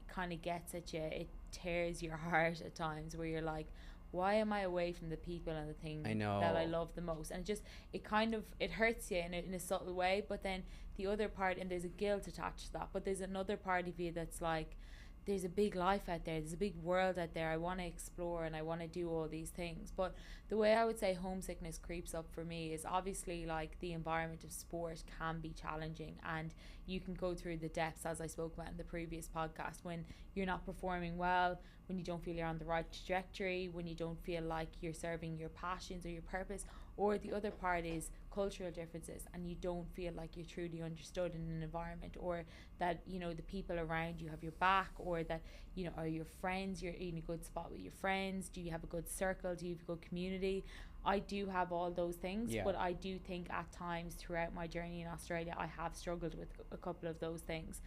kind of gets at you. It tears your heart at times, where you're like, why am I away from the people and the thing that I love the most? And it hurts you in a subtle way. But then the other part, and there's a guilt attached to that, but there's another part of you that's like, there's a big life out there, there's a big world out there, I want to explore and I want to do all these things. But the way I would say homesickness creeps up for me is obviously like the environment of sport can be challenging, and you can go through the depths, as I spoke about in the previous podcast, when you're not performing well, when you don't feel you're on the right trajectory, when you don't feel like you're serving your passions or your purpose. Or the other part is cultural differences, and you don't feel like you're truly understood in an environment, or that, you know, the people around you have your back, or that, you know, are your friends, you're in a good spot with your friends, do you have a good circle, do you have a good community? I do have all those things, but I do think at times throughout my journey in Australia I have struggled with a couple of those things,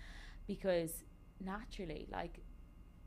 because naturally, like,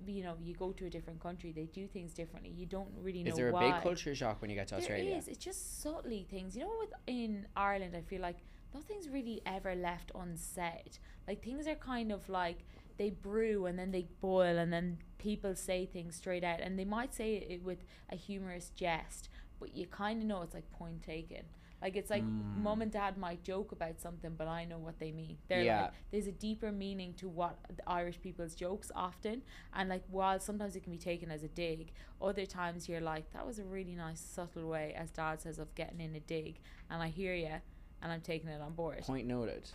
you know, you go to a different country, they do things differently, you don't really know why. Is there a big culture shock when you get to Australia? There is. It's just subtly things, you know. In Ireland, I feel like nothing's really ever left unsaid. Like, things are kind of like, they brew and then they boil, and then people say things straight out, and they might say it with a humorous jest, but you kind of know it's like point taken. Like, it's like mum and dad might joke about something, but I know what they mean. They're like, there's a deeper meaning to what the Irish people's jokes often. And like, while sometimes it can be taken as a dig, other times you're like, that was a really nice subtle way, as dad says, of getting in a dig. And I hear you, and I'm taking it on board. Point noted.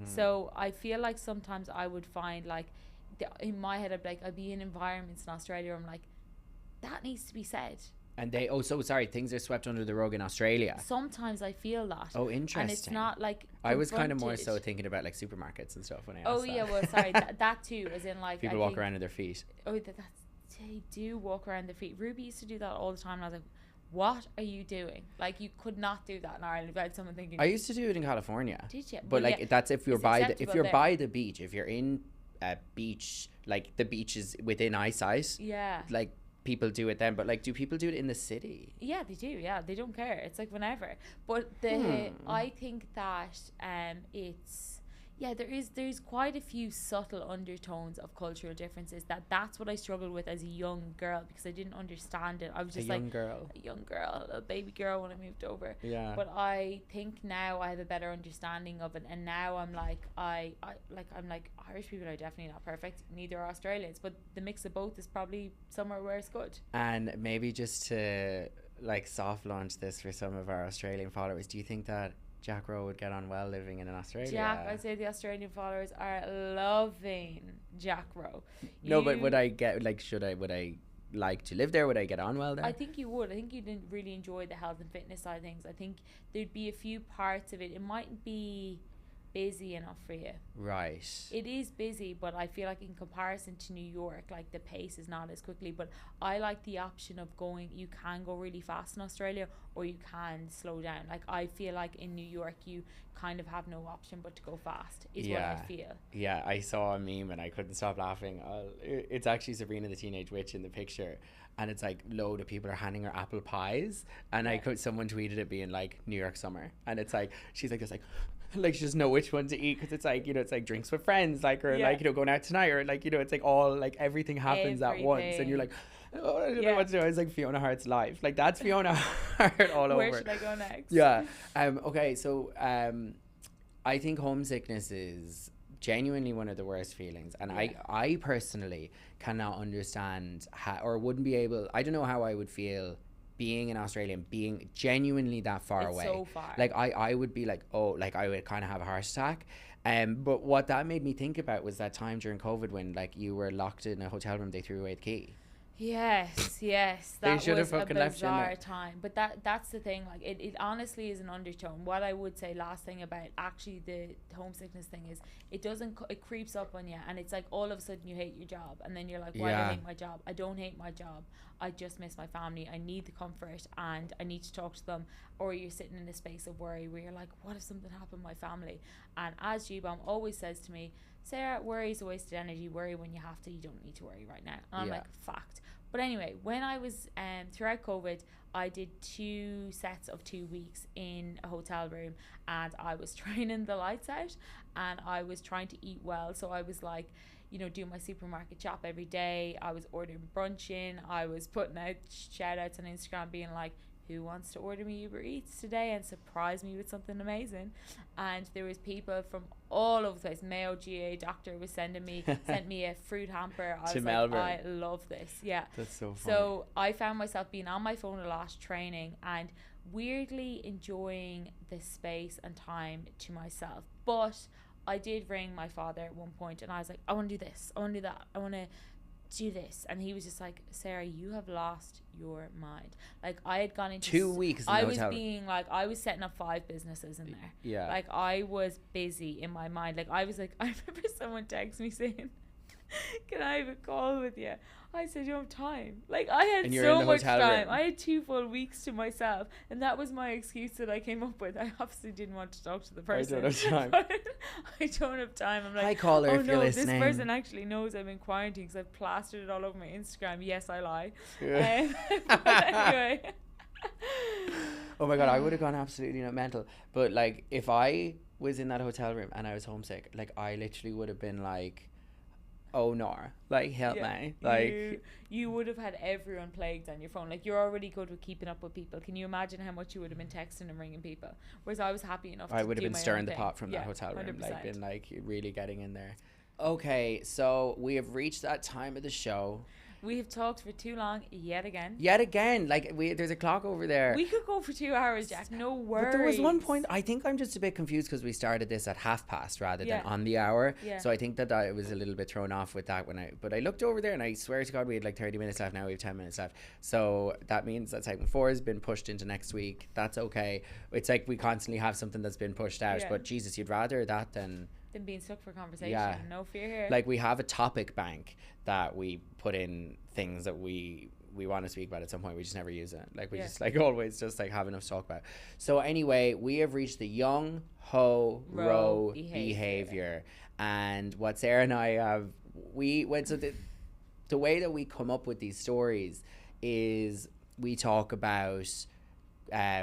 So I feel like sometimes I would find like, in my head, I'd be in environments in Australia where I'm like, that needs to be said. And things are swept under the rug in Australia. Sometimes I feel that. Oh, interesting. And it's not like I was kind of more so thinking about like supermarkets and stuff when I asked that. Yeah, well, sorry, that too, as in like, people walk around on their feet. Oh, they do walk around their feet. Ruby used to do that all the time, and I was like, what are you doing? Like, you could not do that in Ireland without someone thinking. I used to do it in California. Did you? But well, like, that's if you're by the beach. If you're in a beach, like the beach is within eyesight. Yeah. Like, people do it then, but like, do people do it in the city? Yeah, they do. Yeah, they don't care. It's like whenever. But I think that there's quite a few subtle undertones of cultural differences. That's what I struggled with as a young girl, because I didn't understand it. I was just a young girl, a baby girl when I moved over. Yeah. But I think now I have a better understanding of it, and now I'm like, I'm like, Irish people are definitely not perfect. Neither are Australians, but the mix of both is probably somewhere where it's good. And maybe just to like soft launch this for some of our Australian followers, do you think that Jack Rowe would get on well living in Australia? Jack, I'd say the Australian followers are loving Jack Rowe. No, but would I like to live there? Would I get on well there? I think you would. I think you'd really enjoy the health and fitness side of things. I think there'd be a few parts of it. It mightn't be busy enough for you. Right. It is busy, but I feel like in comparison to New York, like the pace is not as quickly. But I like the option of going, you can go really fast in Australia, or you can slow down. Like I feel like in New York you kind of have no option but to go fast is what I feel. Yeah, I saw a meme and I couldn't stop laughing. It's actually Sabrina the Teenage Witch in the picture, and it's like load of people are handing her apple pies, and someone tweeted it being like New York summer, and it's like she's like this like she doesn't know which one to eat, because it's like, you know, it's like drinks with friends, like, or like, you know, going out tonight, or like, you know, it's like all like everything happens at once, and you're like, oh, I don't know what to do. It's like Fiona Hart's life, like that's Fiona Hart all over. Where should I go next? Okay, so I think homesickness is genuinely one of the worst feelings, and I personally cannot understand how, or wouldn't be able, I don't know how I would feel being in Australia and being genuinely that far away. So far. Like I would be like, oh, like I would kind of have a heart attack. But what that made me think about was that time during COVID when like you were locked in a hotel room, they threw away the key. Yes, that was a bizarre time. But that's the thing, like it honestly is an undertone. What I would say last thing about actually the homesickness thing is it creeps up on you, and it's like all of a sudden you hate your job, and then you're like, why do I hate my job? I don't hate my job, I just miss my family. I need the comfort and I need to talk to them. Or you're sitting in a space of worry where you're like, what if something happened to my family? And as G-Bomb always says to me, Sarah, worry is a wasted energy. Worry when you have to. You don't need to worry right now. And I'm like, fact. But anyway, when I was throughout COVID, I did 2 sets of 2 weeks in a hotel room, and I was turning the lights out, and I was trying to eat well. So I was like, you know, doing my supermarket shop every day. I was ordering brunch in. I was putting out shout outs on Instagram being like, who wants to order me Uber Eats today and surprise me with something amazing? And there was people from all over the place. Mayo GA doctor was sent me a fruit hamper. I was Melbourne. like, I love this. Yeah, that's so funny. So I found myself being on my phone a lot, training, and weirdly enjoying the space and time to myself. But I did ring my father at one point, and I was like, I want to do this, I want to do that, I want to do this. And he was just like, Sarah, you have lost your mind. Like I had gone into 2 weeks in the hotel. I was setting up 5 businesses in there. Yeah, like I was busy in my mind. Like I was like, I remember someone text me saying, can I have a call with you? I said, you don't have time. Like I had so much time. I had 2 full weeks to myself, and that was my excuse that I came up with. I obviously didn't want to talk to the person. I don't have time. I don't have time. I'm like, I call her oh if no, you're this listening. person actually knows I'm in quarantine because I've plastered it all over my Instagram. Yes, I lie. But anyway. Oh my god, I would have gone absolutely mental. But like, if I was in that hotel room and I was homesick, like I literally would have been like, oh no, like help me. Like you would have had everyone plagued on your phone. Like you're already good with keeping up with people. Can you imagine how much you would have been texting and ringing people? Whereas I was happy enough I would have been stirring the pot from that hotel room. 100%. Like been like really getting in there. Okay, so we have reached that time of the show. We have talked for too long yet again. Like there's a clock over there. We could go for 2 hours, Jack. No worries. But there was one point, I think I'm just a bit confused because we started this at past rather than on the hour. Yeah. So I think that I was a little bit thrown off with that but I looked over there and I swear to God we had like 30 minutes left. Now we have 10 minutes left. So that means that segment 4 has been pushed into next week. That's okay. It's like we constantly have something that's been pushed out. Yeah. But Jesus, you'd rather that than being stuck for conversation. Yeah. No fear here. Like we have a topic bank that we put in things that we want to speak about at some point. We just never use it. Like we just like always just like have enough to talk about. So anyway, we have reached the Young Hoe Rowe Behaviour. And what Sarah and I have, the way that we come up with these stories is we talk about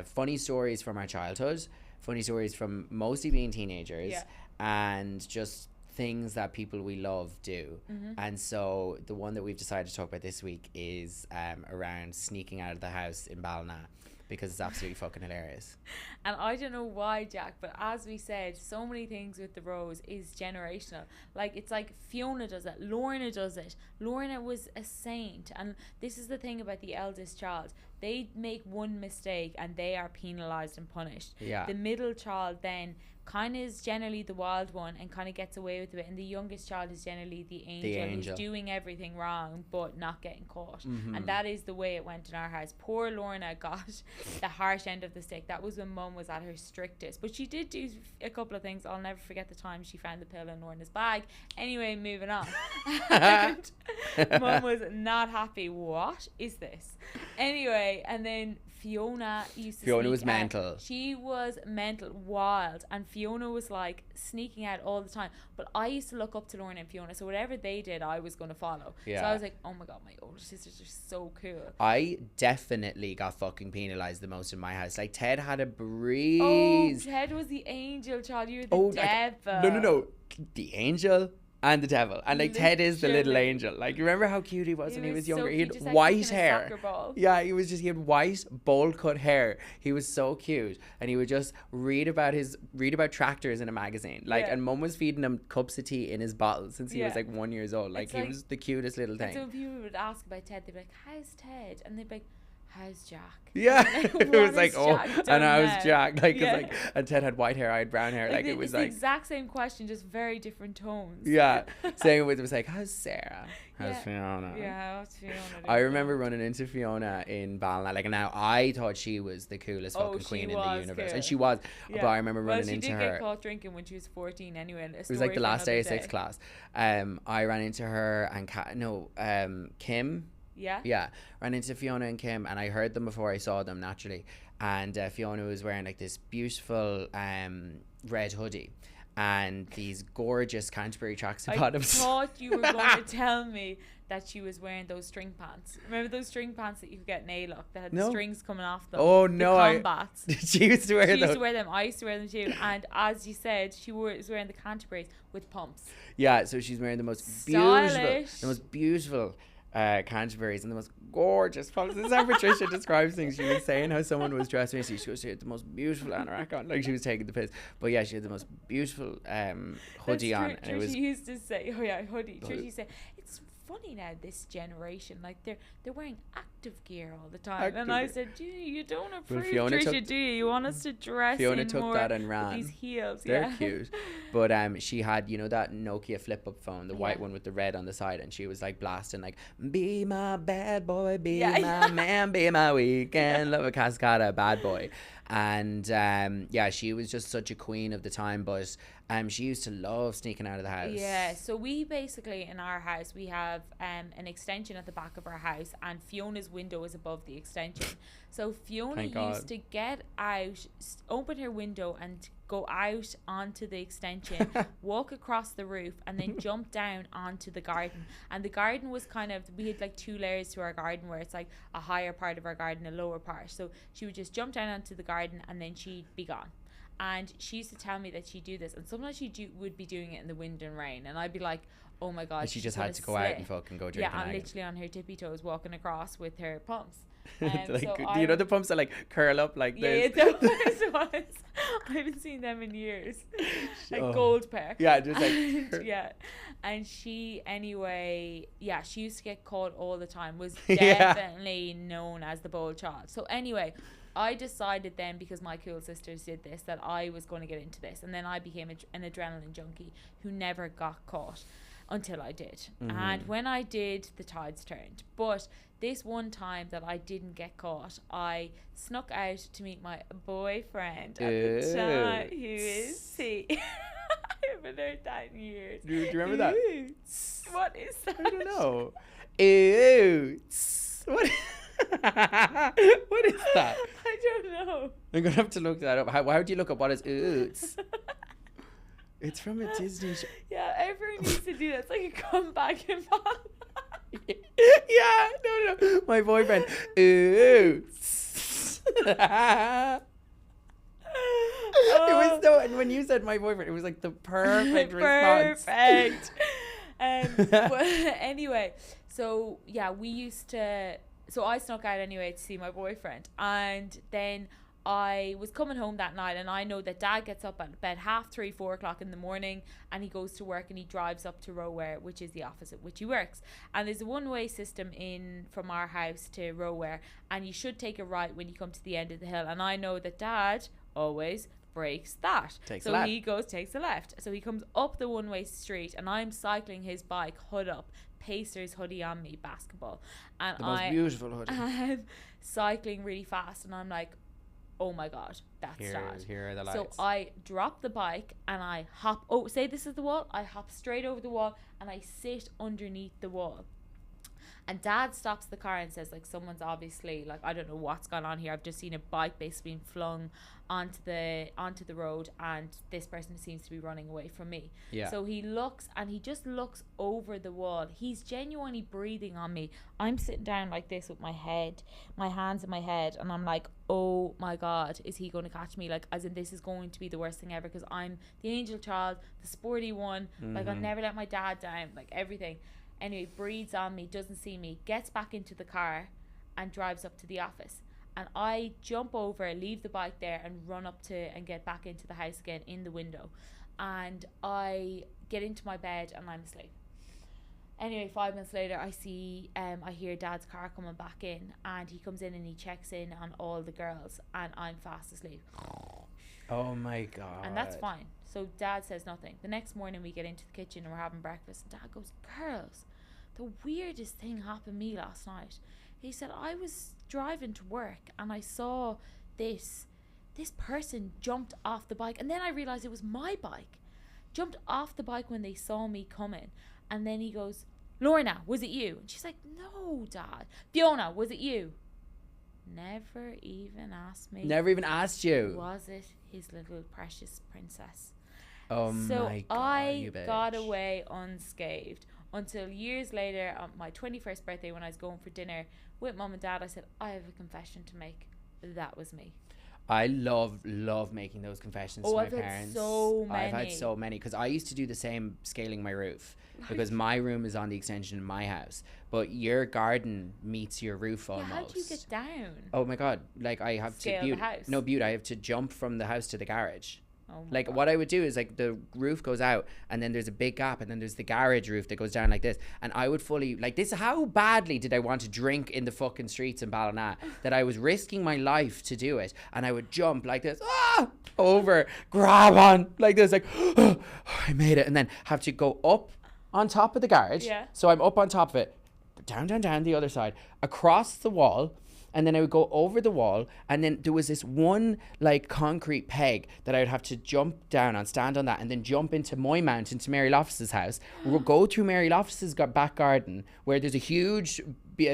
funny stories from our childhood, funny stories from mostly being teenagers, and just things that people we love do. And so the one that we've decided to talk about this week is around sneaking out of the house in Ballina, because it's absolutely fucking hilarious. And I don't know why, Jack, but as we said, so many things with the Rows is generational. Like it's like Fiona does it, Lorna does it. Lorna was a saint, and this is the thing about the eldest child. They make one mistake and they are penalised and punished. Yeah. The middle child then kind of is generally the wild one and kind of gets away with it, and the youngest child is generally the angel. Who's doing everything wrong but not getting caught. And that is the way it went in our house. Poor Lorna got the harsh end of the stick. That was when Mum was at her strictest. But she did do a couple of things. I'll never forget the time she found the pill in Lorna's bag. Anyway, moving on. And Mum was not happy. What is this? Anyway, and then Fiona was mental. She was mental, wild, and Fiona was like sneaking out all the time. But I used to look up to Lorna and Fiona, so whatever they did, I was going to follow. Yeah. So I was like, oh my god, my older sisters are so cool. I definitely got fucking penalised the most in my house. Like, Ted had a breeze. Oh, Ted was the angel child. You were the devil. No. The angel and the devil. And like, Ted is the little angel. Like, you remember how cute he was when he was younger? He had white hair. Yeah, he had white bowl cut hair. He was so cute. And he would just read about tractors in a magazine. Like, and Mum was feeding him cups of tea in his bottle since he was like 1 year old. Like, he was the cutest little thing. So people would ask about Ted, they'd be like, how's Ted? And they'd be like, how's Jack? Yeah. It was like, and I was Jack. Like, it's like, and Ted had white hair, I had brown hair. Like, it was like the exact same question, just very different tones. Yeah. Same with, it was like, how's Sarah? How's Fiona? Yeah, how's Fiona? I remember running into Fiona in Ballina. Like, now I thought she was the coolest fucking queen in the universe. Cool. And she was. Yeah. But I remember running into her. She did get caught drinking when she was 14 anyway. It was like the last day of 6th class. I ran into her and Kim. Yeah. Ran into Fiona and Kim, and I heard them before I saw them, naturally. And Fiona was wearing like this beautiful red hoodie and these gorgeous Canterbury tracksuit bottoms. I thought you were going to tell me that she was wearing those string pants. Remember those string pants that you could get in A-Look that had the strings coming off them? Oh no, the combats. She used to wear them. She used to wear them. I used to wear them too. And as you said, she was wearing the Canterburys with pumps. Yeah, so she's wearing the most beautiful Canterbury's and the most gorgeous pumps. This is how Patricia describes things. She was saying how someone was dressed me. She goes, she had the most beautiful anorak on. Like, she was taking the piss. But yeah, she had the most beautiful hoodie on. And it was, she used to say, hoodie. Trish said, it's funny now, this generation, like they're wearing active gear all the time. And I said, you don't approve, Tricia, do you? You want us to dress Fiona in took more that and ran. These heels. They're cute. But she had, that Nokia flip-up phone, the white one with the red on the side, and she was like blasting like, be my bad boy, be my man, be my weekend, love a Cascada, bad boy. And she was just such a queen of the time. But she used to love sneaking out of the house. Yeah, so we basically, in our house, we have an extension at the back of our house, and Fiona's window is above the extension. So Fiona used to get out, open her window and go out onto the extension, walk across the roof, and then jump down onto the garden. And the garden was we had like 2 layers to our garden, where it's like a higher part of our garden, a lower part. So she would just jump down onto the garden and then she'd be gone. And she used to tell me that she'd do this, and sometimes she would be doing it in the wind and rain, and I'd be like, oh my god, and she just had to go out and fucking go drinking. Yeah, and literally on her tippy toes walking across with her pumps. Like, so do you know the pumps that like curl up like this? Yeah, those ones. I haven't seen them in years. Like gold pair. Yeah, just like yeah. And she she used to get caught all the time. Was definitely known as the bold child. So anyway, I decided then, because my cool sisters did this, that I was going to get into this, and then I became an adrenaline junkie who never got caught until I did. And when I did, the tides turned. But this one time that I didn't get caught, I snuck out to meet my boyfriend at the time, who is I haven't heard that in years. Do you remember that? What is that? I don't know. Ew. What? What is that? I don't know. I'm gonna have to look that up. How do you look up what is oots? It's from a Disney show. Yeah, everyone needs to do that. It's like a comeback in Yeah, no. My boyfriend. Oots. It was so, and when you said my boyfriend, it was like the perfect response. Perfect. But anyway, so yeah, so I snuck out anyway to see my boyfriend, and then I was coming home that night, and I know that Dad gets up at about 3:30, 4 o'clock in the morning, and he goes to work, and he drives up to Roware, which is the office at which he works. And there's a one-way system from our house to Roware, and you should take a right when you come to the end of the hill. And I know that Dad always breaks that. Takes a left. So he comes up the one-way street, and I'm cycling his bike hood up, Pacers hoodie on me, basketball, and the most beautiful hoodie. I'm cycling really fast, and I'm like, oh my god, that's sad. Here are the lights. So I drop the bike and I hop. Oh, say this is the wall. I hop straight over the wall and I sit underneath the wall. And Dad stops the car and says, like, someone's obviously, like, I don't know what's gone on here. I've just seen a bike basically being flung onto the road, and this person seems to be running away from me. Yeah. So he looks, and he just looks over the wall. He's genuinely breathing on me. I'm sitting down like this with my hands in my head, and I'm like, oh my god, is he going to catch me? Like, as in, this is going to be the worst thing ever, because I'm the angel child, the sporty one. Like, I'll never let my dad down, like, everything. Anyway, breathes on me, doesn't see me, gets back into the car and drives up to the office. And I jump over, leave the bike there, and run up to and get back into the house again in the window. And I get into my bed and I'm asleep. Anyway, 5 minutes later, I hear Dad's car coming back in, and he comes in and he checks in on all the girls, and I'm fast asleep. Oh my god. And that's fine. So Dad says nothing. The next morning we get into the kitchen and we're having breakfast, and Dad goes, girls, the weirdest thing happened to me last night. He said, I was driving to work and I saw this person jumped off the bike, and then I realized it was my bike. Jumped off the bike when they saw me coming. And then he goes, Lorna, was it you? And she's like, no, Dad. Fiona, was it you? Never even asked me. Never even asked you. Was it his little precious princess? Oh so my god, I got away unscathed until years later, on my 21st birthday, when I was going for dinner with Mum and Dad, I said, I have a confession to make. That was me. I love making those confessions to my parents. I've had so many, because I used to do the same scaling my roof, because my room is on the extension in my house, but your garden meets your roof almost. How do you get down? Oh my god, like I have Scale to the house. No, I have to jump from the house to the garage. Oh my like God. What I would do is, like, the roof goes out and then there's a big gap and then there's the garage roof that goes down like this, and I would fully, like, this, how badly did I want to drink in the fucking streets in Ballina that I was risking my life to do it, and I would jump like this, over, grab on like this, like, I made it, and then have to go up on top of the garage. So I'm up on top of it, down the other side, across the wall, and then I would go over the wall, and then there was this one, like, concrete peg that I would have to jump down on, stand on that, and then jump into my mount into Mary Loftus's house. We'll go through Mary Loftus's back garden, where there's a huge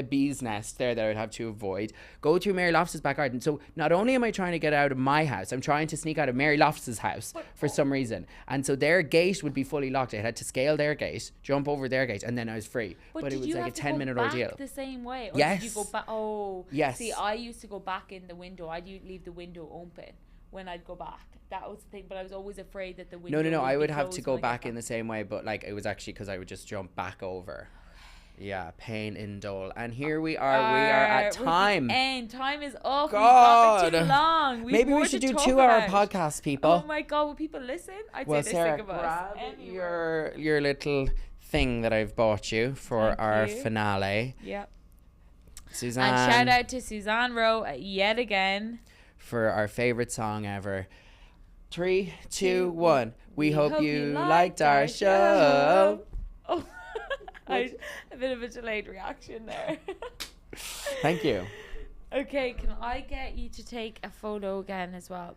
bee's nest there that I would have to avoid. Go through Mary Loftus's back garden. So not only am I trying to get out of my house, I'm trying to sneak out of Mary Loftus's house for some reason. And so their gate would be fully locked. I had to scale their gate, jump over their gate, and then I was free. But it was like a 10-minute ordeal. The same way? Or Yes. Did you go back? Oh, yes. See, I used to go back in the window. I'd leave the window open when I'd go back. That was the thing, but I was always afraid that the window. No. would I be would have closed to go when I got back in the same way, but, like, it was actually because I would just jump back over. Yeah, pain in Dole. And here we are. We are at time. And time is up. God. We've got too long. Maybe we should do 2-hour podcasts, people. Oh my God, will people listen? I'd Well, say Sarah, they're sick of us. grab your little thing that I've bought you for Thank our you. finale. Yep. Suzanne. And shout out to Suzanne Rowe yet again. For our favorite song ever. 3, 2, 1. We hope you liked our show. Oh, a bit of a delayed reaction there. Thank you. Okay, can I get you to take a photo again as well?